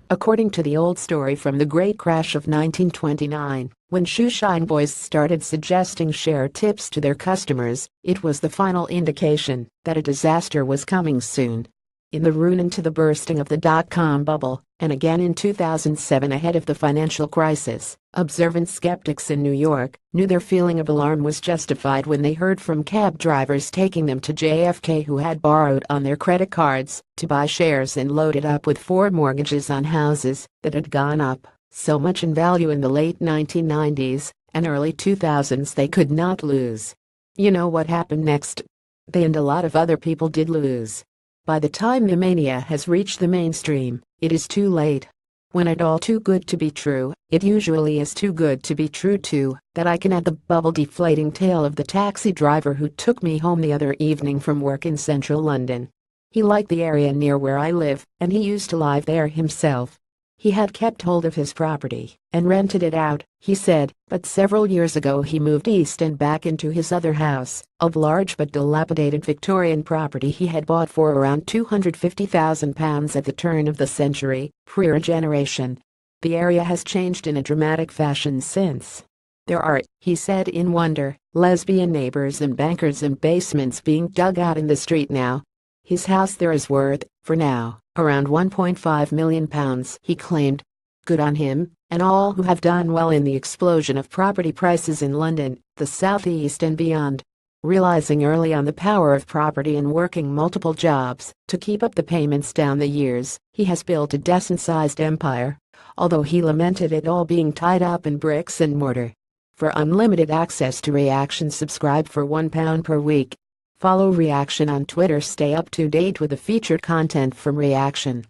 According to the old story from the Great Crash of 1929, when shoeshine boys started suggesting share tips to their customers, it was the final indication that a disaster was coming soon. In the run into the bursting of the dot-com bubble, and again in 2007 ahead of the financial crisis, observant skeptics in New York knew their feeling of alarm was justified when they heard from cab drivers taking them to JFK who had borrowed on their credit cards to buy shares and loaded up with 4 mortgages on houses that had gone up so much in value in the late 1990s and early 2000s they could not lose. You know what happened next? They and a lot of other people did lose. By the time the mania has reached the mainstream, it is too late. When it's all too good to be true, it usually is too good to be true too. That I can add the bubble-deflating tale of the taxi driver who took me home the other evening from work in central London. He liked the area near where I live, and he used to live there himself. He had kept hold of his property and rented it out, he said, but several years ago he moved east and back into his other house, a large but dilapidated Victorian property he had bought for around £250,000 at the turn of the century, pre-regeneration. The area has changed in a dramatic fashion since. There are, he said in wonder, lesbian neighbors and bankers and basements being dug out in the street now. His house there is worth, for now, around £1.5 million, he claimed. Good on him, and all who have done well in the explosion of property prices in London, the South East and beyond. Realizing early on the power of property and working multiple jobs to keep up the payments down the years, he has built a decent-sized empire, although he lamented it all being tied up in bricks and mortar. For unlimited access to Reaction, subscribe for £1 per week. Follow Reaction on Twitter. Stay up to date with the featured content from Reaction.